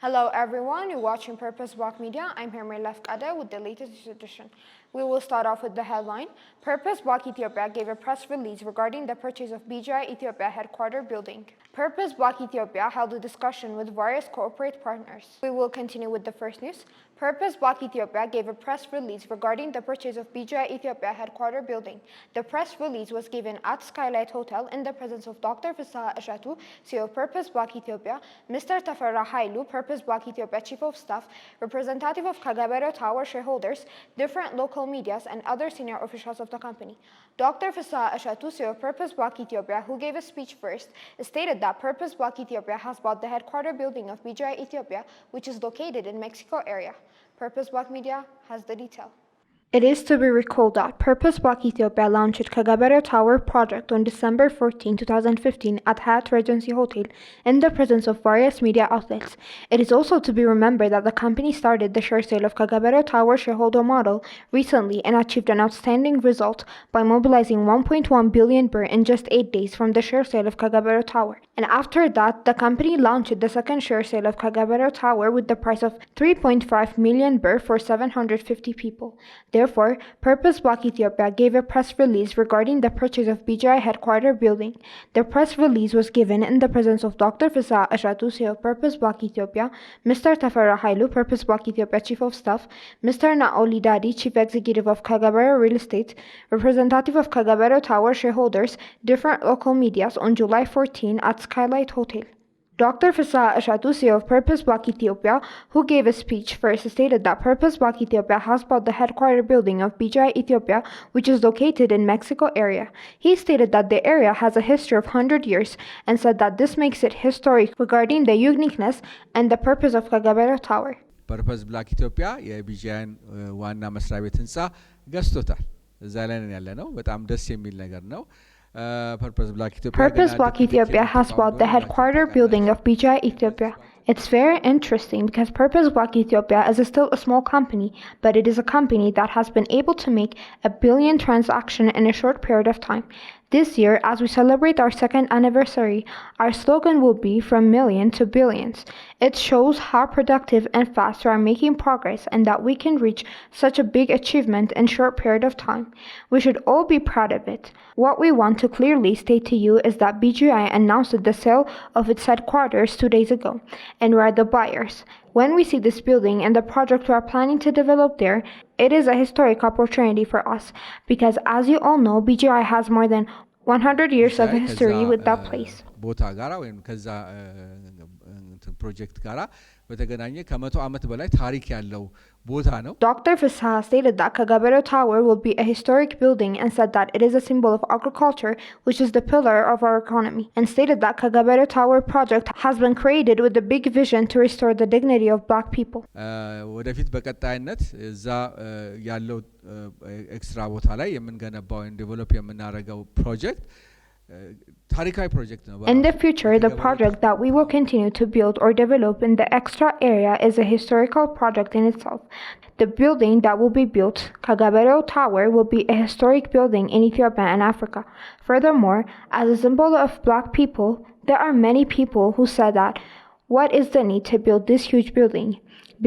Hello everyone, you're watching Purposeblack Media. I'm here, Left Ada, with the latest edition. We will start off with the headline. Purposeblack Ethiopia gave a press release regarding the purchase of BGI Ethiopia headquarters building. Purposeblack Ethiopia held a discussion with various corporate partners. We will continue with the first news. Purposeblack Ethiopia gave a press release regarding the purchase of BGI Ethiopia headquarters building. The press release was given at Skylight Hotel in the presence of Dr. Fissa Ashatu, CEO of Purposeblack Ethiopia, Mr. Tafera Hailu, Purposeblack Ethiopia Chief of Staff, representative of Kagabero Tower shareholders, different local medias, and other senior officials of the company. Dr. Fissa Ashatu, CEO of Purposeblack Ethiopia, who gave a speech first, stated that Purposeblack Ethiopia has bought the headquarters building of BGI Ethiopia, which is located in Mexico area. Purposeblack Media has the detail. It is to be recalled that Purposeblack Ethiopia launched Kagabero Tower project on December 14, 2015 at Hyatt Regency Hotel in the presence of various media outlets. It is also to be remembered that the company started the share sale of Kagabero Tower shareholder model recently and achieved an outstanding result by mobilizing 1.1 billion birr in just 8 days from the share sale of Kagabero Tower. And after that, the company launched the second share sale of Kagabero Tower with the price of 3.5 million birr for 750 people. Therefore, Purposeblack Ethiopia gave a press release regarding the purchase of BGI headquarters building. The press release was given in the presence of Dr. Fissa Ashatu, CEO of Purposeblack Ethiopia, Mr. Tafera Hailu, Purposeblack Ethiopia Chief of Staff, Mr. Naoli Dadi, Chief Executive of Kagabero Real Estate, representative of Kagabero Tower shareholders, different local medias on July 14 at Skylight Hotel. Dr. Fissa Ashatu, CEO of Purposeblack Ethiopia, who gave a speech first, stated that Purposeblack Ethiopia has bought the headquarters building of BGI Ethiopia, which is located in Mexico area. He stated that the area has a history of 100 years and said that this makes it historic regarding the uniqueness and the purpose of Kagabero Tower. Purposeblack Ethiopia የቢጂአይን ዋና መስሪያ ቤት ህንጻ ገዝቶታል። እዛ ላይ ነን ያለነው። በጣም ደስ የሚል ነገር ነው። Purposeblack Ethiopia has bought the headquarters building of BGI Ethiopia. It's very interesting because Purposeblack Ethiopia is still a small company, but it is a company that has been able to make a billion transactions in a short period of time. This year, as we celebrate our second anniversary, our slogan will be from million to billions. It shows how productive and fast we are making progress and that we can reach such a big achievement in a short period of time. We should all be proud of it. What we want to clearly state to you is that BGI announced the sale of its headquarters 2 days ago, and we are the buyers. When we see this building and the project we are planning to develop there, it is a historic opportunity for us because, as you all know, BGI has more than 100 years of history with that place. ፕሮጀክት ጋራ በተገናኘ ከ100 ዓመት በላይ ታሪክ ያለው ቦታ ነው. Dr. Fissa stated that Kagabero Tower will be a historic building and said that it is a symbol of agriculture, which is the pillar of our economy, and stated that Kagabero Tower project has been created with a big vision to restore the dignity of black people. ወደፊት በቀጣይነት እዛ ያለው ኤክስትራ ቦታ ላይ የምንገነባው ዴቨሎፕ የምናደርገው ፕሮጀክት In the future, the project that we will continue to build or develop in the extra area is a historical project in itself. The building that will be built, Kagabero Tower, will be a historic building in Ethiopia and Africa. Furthermore, as a symbol of black people, there are many people who said that, what is the need to build this huge building?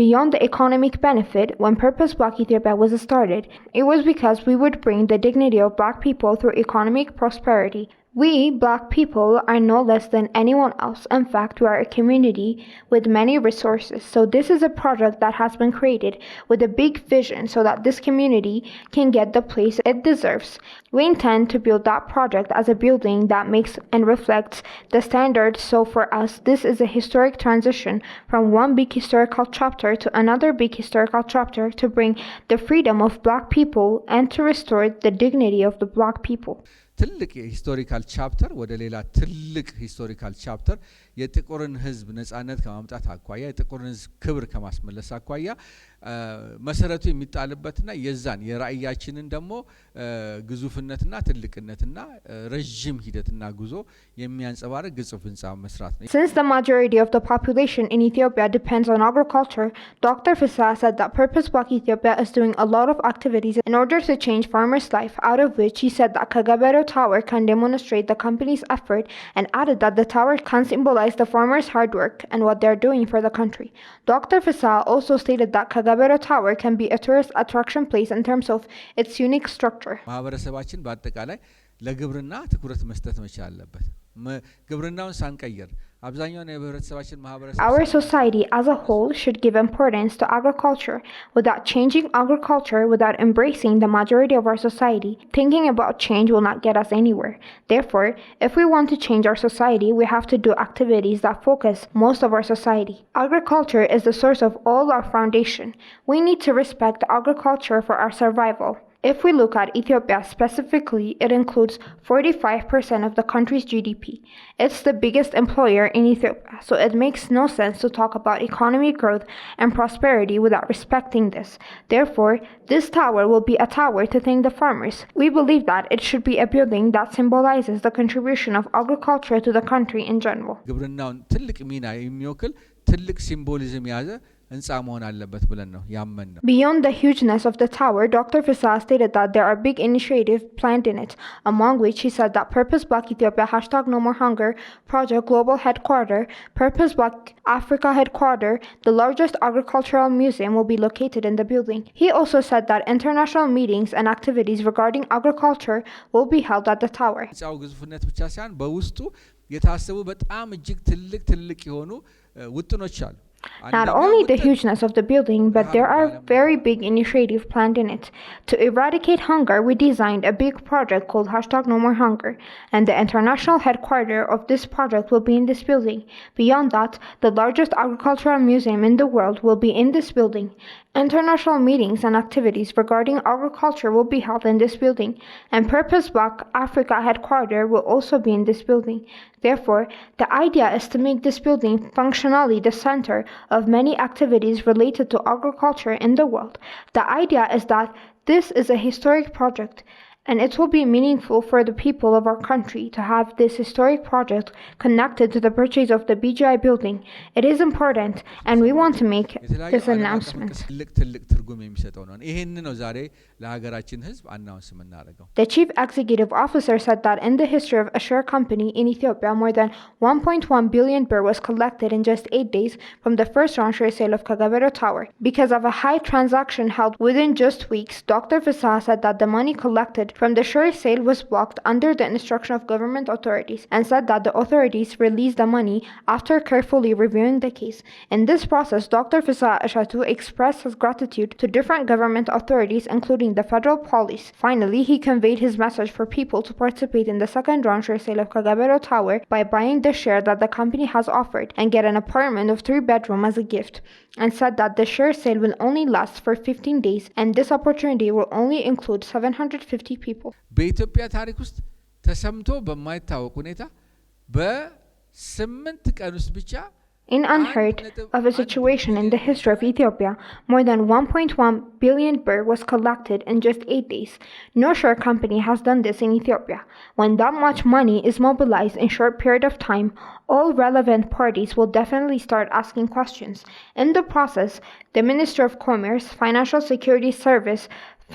Beyond the economic benefit, when Purposeblack Ethiopia was started, it was because we would bring the dignity of black people through economic prosperity. We, black people, are no less than anyone else. In fact, we are a community with many resources. So this is a project that has been created with a big vision so that this community can get the place it deserves. We intend to build that project as a building that makes and reflects the standards. So for us, this is a historic transition from one big historical chapter to another big historical chapter to bring the freedom of black people and to restore the dignity of the black people. ትልቅ ሂስቶሪካል ቻፕተር ወደ ሌላ ትልቅ ሂስቶሪካል ቻፕተር የጥቁርን ህዝብ ነጻነት ከማምጣት አኳያ የጥቁርን ህዝብ ክብር ከማስመለስ አኳያ መሰረቱ የሚጣልበትና የዛን የራእያችንን ደግሞ ግዙፍነትና ትልቅነትና ረጅም ሂደትና ጉዞ የሚያንጸባርቅ ግዙፍ ህንጻ መስራት ነው. Since the majority of the population in Ethiopia depends on agriculture, Dr. Fissa said that Purposeblack Ethiopia is doing a lot of activities in order to change farmers' life, out of which he said that Kagabero Tower can demonstrate the company's effort and added that the tower can symbolize symbolize the farmers' hard work and what they're doing for the country. Dr. Fisa also stated that Kagabero Tower can be a tourist attraction place in terms of its unique structure. ማህበረሰባችን በአጠቃላይ ለግብርና ትኩረት መስጠት መቻል አለበት። ግብርናውን ሳንቀይር አብዛኛውን የህብረተሰባችን ማህበረሰብ Our society as a whole should give importance to agriculture without changing agriculture, without embracing the majority of our society. Thinking about change will not get us anywhere. Therefore, if we want to change our society, we have to do activities that focus most of our society. Agriculture is the source of all our foundation. We need to respect agriculture for our survival. If we look at Ethiopia specifically, it includes 45% of the country's GDP. It's the biggest employer in Ethiopia, so it makes no sense to talk about economic growth and prosperity without respecting this. Therefore, this tower will be a tower to thank the farmers. We believe that it should be a building that symbolizes the contribution of agriculture to the country in general. ግብርናውን ትልቅ ሚና የሚወክል ትልቅ ሲምቦሊዝም የያዘ ህንጻ መሆን አለበት ብለን ነው ያመንነው። Beyond the hugeness of the tower, Dr. Fisa stated that there are big initiatives planned in it, among which he said that Purposeblack Ethiopia #NoMoreHunger project global headquarters, Purposeblack Africa headquarters, the largest agricultural museum will be located in the building. He also said that international meetings and activities regarding agriculture will be held at the tower. ህንጻው ግዙፍነት ብቻ ሳይሆን በውስጡ የታሰቡ በጣም እጅግ ትልቅ የሆኑ ውጥኖች አሉ። Not only the hugeness of the building, but there are very big initiatives planned in it. To eradicate hunger, we designed a big project called #NoMoreHunger, and the international headquarters of this project will be in this building. Beyond that, the largest agricultural museum in the world will be in this building. International meetings and activities regarding agriculture will be held in this building, and Purposeblack Africa headquarters will also be in this building. Therefore, the idea is to make this building functionally the center of many activities related to agriculture in the world. The idea is that this is a historic project, and it will be meaningful for the people of our country to have this historic project connected to the purchase of the BGI building. It is important, and we want to make this announcement. The chief executive officer said that in the history of a share company in Ethiopia, more than 1.1 billion birr was collected in just 8 days from the first round share sale of Kagabero Tower. Because of a high transaction held within just weeks, Dr. Fisa said that the money collected from the share sale was blocked under the instruction of government authorities, and said that the authorities released the money after carefully reviewing the case. In this process, Dr. Fisa Ashatu expressed his gratitude to different government authorities, including the federal police. Finally, he conveyed his message for people to participate in the second round share sale of Kagabero Tower by buying the share that the company has offered and get an apartment of 3 bedrooms as a gift, and said that the share sale will only last for 15 days, and this opportunity will only include 750 people. በኢትዮጵያ ታሪክ ውስጥ ተሰምቶ በማይታወቅ ሁኔታ በ8 ቀን ውስጥ ብቻ In unheard of a situation in the history of Ethiopia, more than 1.1 billion birr was collected in just 8 days. No share company has done this in Ethiopia. When that much money is mobilized in a short period of time, all relevant parties will definitely start asking questions. In the process, the Minister of Commerce, Financial Security Service,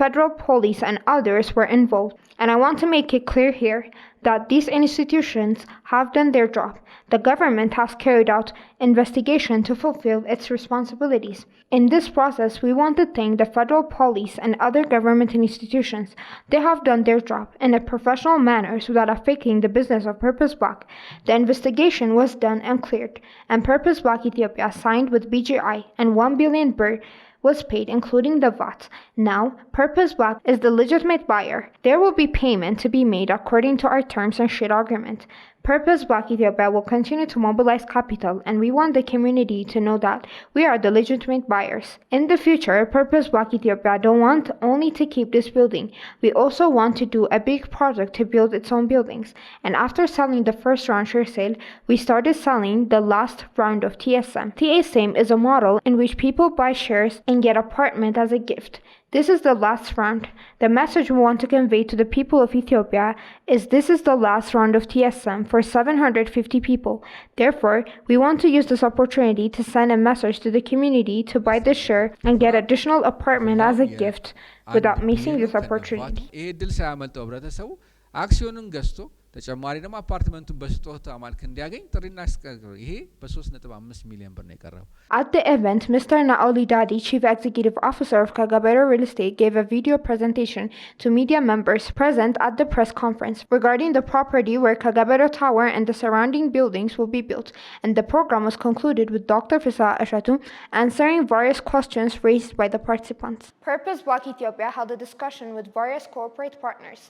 Federal Police, and others were involved. And I want to make it clear here that these institutions have done their job. The government has carried out investigation to fulfill its responsibilities. In this process, we want to thank the federal police and other government institutions. They have done their job in a professional manner without affecting the business of Purposeblack. The investigation was done and cleared, and Purposeblack Ethiopia signed with BGI, and 1 billion birr was paid, including the VAT. Now, Purposeblack is the legitimate buyer. There will be payment to be made according to our terms and share agreement. Purposeblack Ethiopia will continue to mobilize capital, and we want the community to know that we are the legitimate buyers. In the future, Purposeblack Ethiopia don't want only to keep this building. We also want to do a big project to build its own buildings. And after selling the first round share sale, we started selling the last round of TSM. TSM is a model in which people buy shares and get apartment as a gift. This is the last round. The message we want to convey to the people of Ethiopia is this is the last round of TSM for 750 people. Therefore, we want to use this opportunity to send a message to the community to buy this share and get additional apartment as a gift without missing this opportunity. ይሄ ድል ሳያመልጠው ህብረተሰቡ አክሲዮኑን ገዝቶ ተጨማሪ ደግሞ አፓርትመንቱን በስጦታ መልክ እንዲያገኝ ጥሪ እናስቀርብ። ይሄ በ3.5 ሚሊዮን ብር ነው የቀረበው። At the event, Mr. Naoli Dadi, Chief Executive Officer of Kagabero Real Estate, gave a video presentation to media members present at the press conference regarding the property where Kagabero Tower and the surrounding buildings will be built, and the program was concluded with Dr. Fisa Ashatu answering various questions raised by the participants. Purpose Block Ethiopia held a discussion with various corporate partners.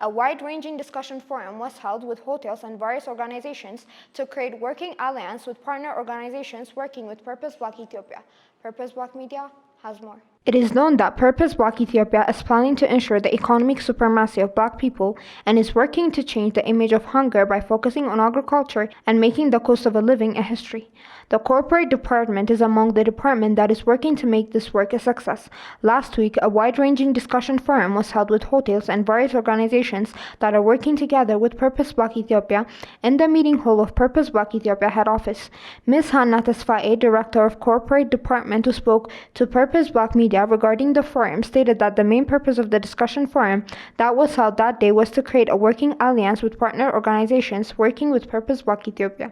A wide-ranging discussion forum was held with hotels and various organizations to create working alliance with partner organizations working with Purpose Block Ethiopia. Purpose Block Media has more. It is known that Purpose Block Ethiopia is planning to ensure the economic supremacy of Black people and is working to change the image of hunger by focusing on agriculture and making the cost of a living a history. The corporate department is among the department that is working to make this work a success. Last week, a wide-ranging discussion forum was held with hotels and various organizations that are working together with Purpose Block Ethiopia in the meeting hall of Purpose Block Ethiopia head office. Ms. Hannah Tesfaye, Director of Corporate Department, who spoke to Purpose Block Media regarding the forum, stated that the main purpose of the discussion forum that was held that day was to create a working alliance with partner organizations working with Purpose Block Ethiopia.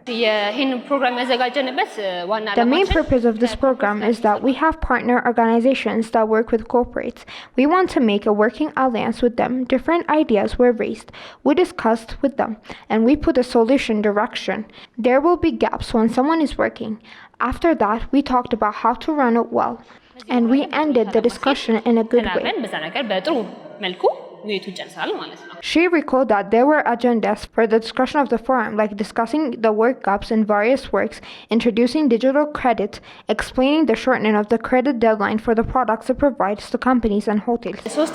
The main purpose of this program is that we have partner organizations that work with corporates. We want to make a working alliance with them. Different ideas were raised. We discussed with them and we put a solution direction. There will be gaps when someone is working. After that, we talked about how to run it well. And we ended the discussion in a good way. She recalled that there were agendas for the discussion of the forum, like discussing the work gaps in various works, introducing digital credit, explaining the shortening of the credit deadline for the products it provides to companies and hotels. There were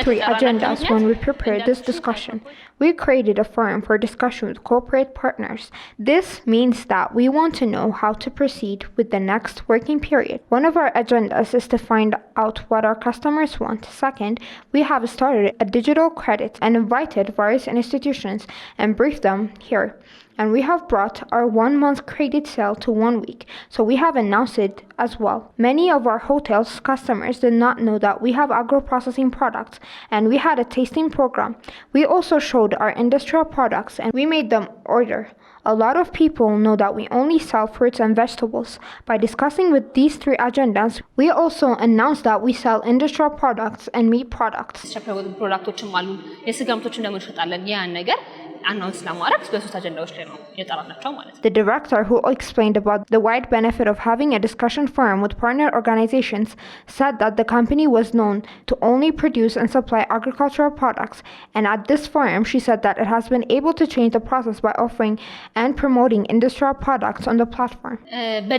3 agendas when we prepared this discussion. We created a forum for discussion with corporate partners. This means that we want to know how to proceed with the next working period. One of our agendas is to find out what our customers want. Second, we have started a digital credit and invited various institutions and briefed them here. And we have brought our 1-month credit sale to 1 week, so we have announced it as well. Many of our hotels customers did not know that we have agro-processing products, and we had a tasting program. We also showed our industrial products and we made them order. A lot of people know that we only sell fruits and vegetables. By discussing with these 3 agendas, we also announced that we sell industrial products and meat products. The director, who explained about the wide benefit of having a discussion forum with partner organizations, said that the company was known to only produce and supply agricultural products, and at this forum she said that it has been able to change the process by offering and promoting industrial products on the platform. It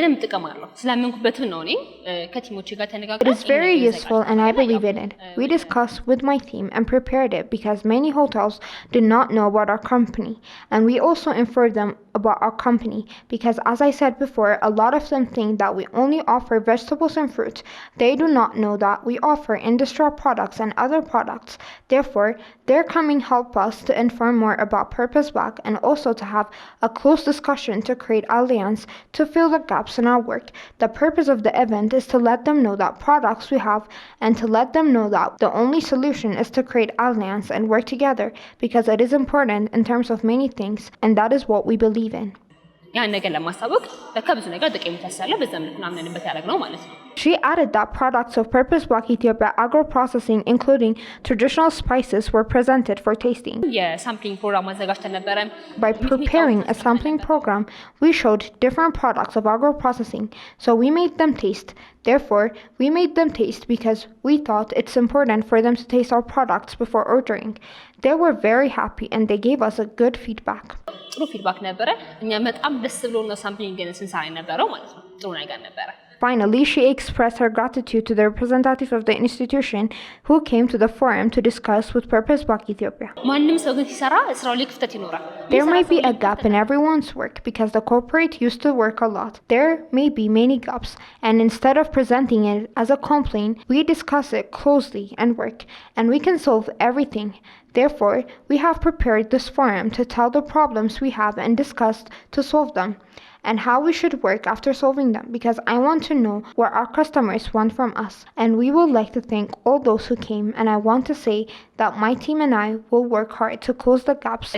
is very useful and I believe in it. We discussed with my team and prepared it because many hotels do not know about our company, and we also informed them about our company because, as I said before, a lot of them think that we only offer vegetables and fruits. They do not know that we offer industrial products and other products. Therefore, their coming help us to inform more about Purpose Block and also to have a close discussion to create alliance to fill the gaps in our work. The purpose of the event is to let them know that products we have and to let them know that the only solution is to create alliance and work together because it is important in terms of many things, and that is what we believe in. She added that products of Purpose Block Ethiopia agro-processing, including traditional spices, were presented for tasting. By preparing a sampling program, we showed different products of agro-processing, so we made them taste. Therefore, we made them taste because we thought it's important for them to taste our products before ordering. They were very happy and they gave us a good feedback. Finally, she expressed her gratitude to the representative of the institution who came to the forum to discuss with Purpose Block Ethiopia. There might be a gap in everyone's work because the corporate used to work a lot. There may be many gaps, and instead of presenting it as a complaint, we discuss it closely and work, and we can solve everything. Therefore, we have prepared this forum to tell the problems we have and discussed to solve them. and how we should work after solving them, because I want to know what our customers want from us. And we would like to thank all those who came, and I want to say that my team and I will work hard to close the gaps.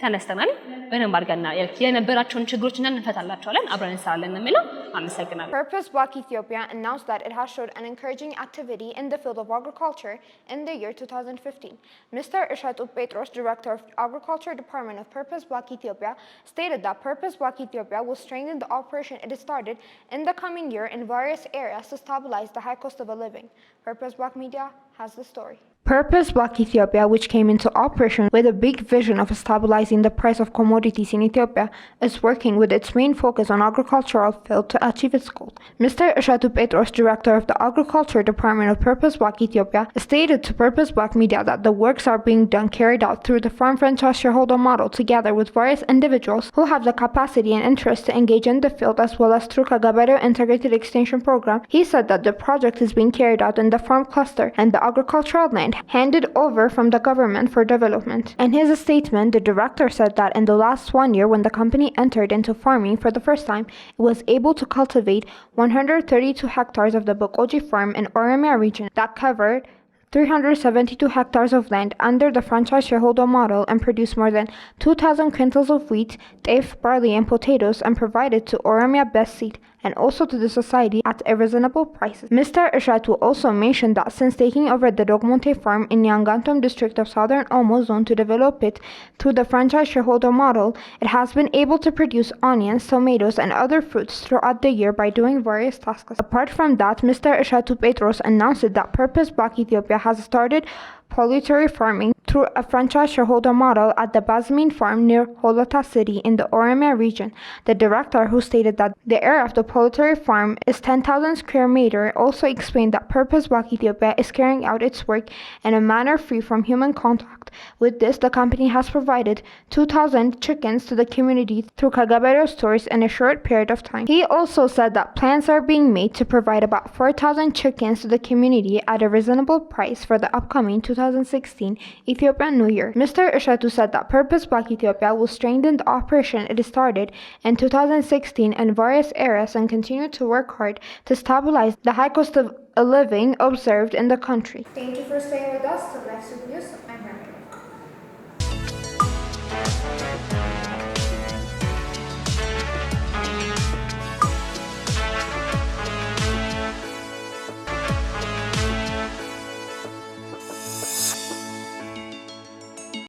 ተነስተናል በደንብ አድርገና የነበራቸውን ችግሮችን እንፈታላቸዋለን አብረን እንሰራለን የሚለው አመሰግናለሁ። Purposeblack Ethiopia announced that it has showed an encouraging activity in the field of agriculture in the year 2015. Mr. Ishatu Petros, Director of Agriculture Department of Purposeblack Ethiopia, stated that Purposeblack Ethiopia will strengthen the operation it has started in the coming year in various areas to stabilize the high cost of a living. Purposeblack Media has the story. Purposeblack Ethiopia, which came into operation with a big vision of stabilizing the price of commodities in Ethiopia, is working with its main focus on agricultural field to achieve its goal. Mr. Ishatu Petros, Director of the Agriculture Department of Purposeblack Ethiopia, stated to Purposeblack Media that the works are being carried out through the farm franchise shareholder model together with various individuals who have the capacity and interest to engage in the field, as well as through Kagabero Integrated Extension Program. He said that the project is being carried out in the farm cluster and the agricultural land handed over from the government for development. In his statement, the director said that in the last 1 year, when the company entered into farming for the first time, it was able to cultivate 132 hectares of the Bokoji farm in Oromia region that covered 372 hectares of land under the franchise shareholder model and produced more than 2,000 quintals of wheat, teff, barley, and potatoes, and provided to Oromia best seed and also to the society at a reasonable prices. Mr. Ishatu also mentioned that since taking over the Dogmonte farm in Yangantom district of Southern Omo zone to develop it through the franchise shareholder model, it has been able to produce onions, tomatoes, and other fruits throughout the year by doing various tasks. Apart from that, Mr. Ishatu Petros announced that Purposeblack Ethiopia has started poultry farming through a franchise shareholder model at the Bazmin farm near Holota city in the Oromia region. The director, who stated that the area of the poultry farm is 10,000 square meter, also explained that Purposeblack Ethiopia is carrying out its work in a manner free from human contact. With this, the company has provided 2,000 chickens to the community through Kagabero stores in a short period of time. He also said that plans are being made to provide about 4,000 chickens to the community at a reasonable price for the upcoming 2016 Ethiopian New Year. Mr. Ishatu said that Purposeblack Ethiopia will strengthen the operation it started in 2016 in various areas and continue to work hard to stabilize the high cost of a living observed in the country. Thank you for staying with us. Till next week news, I'm here.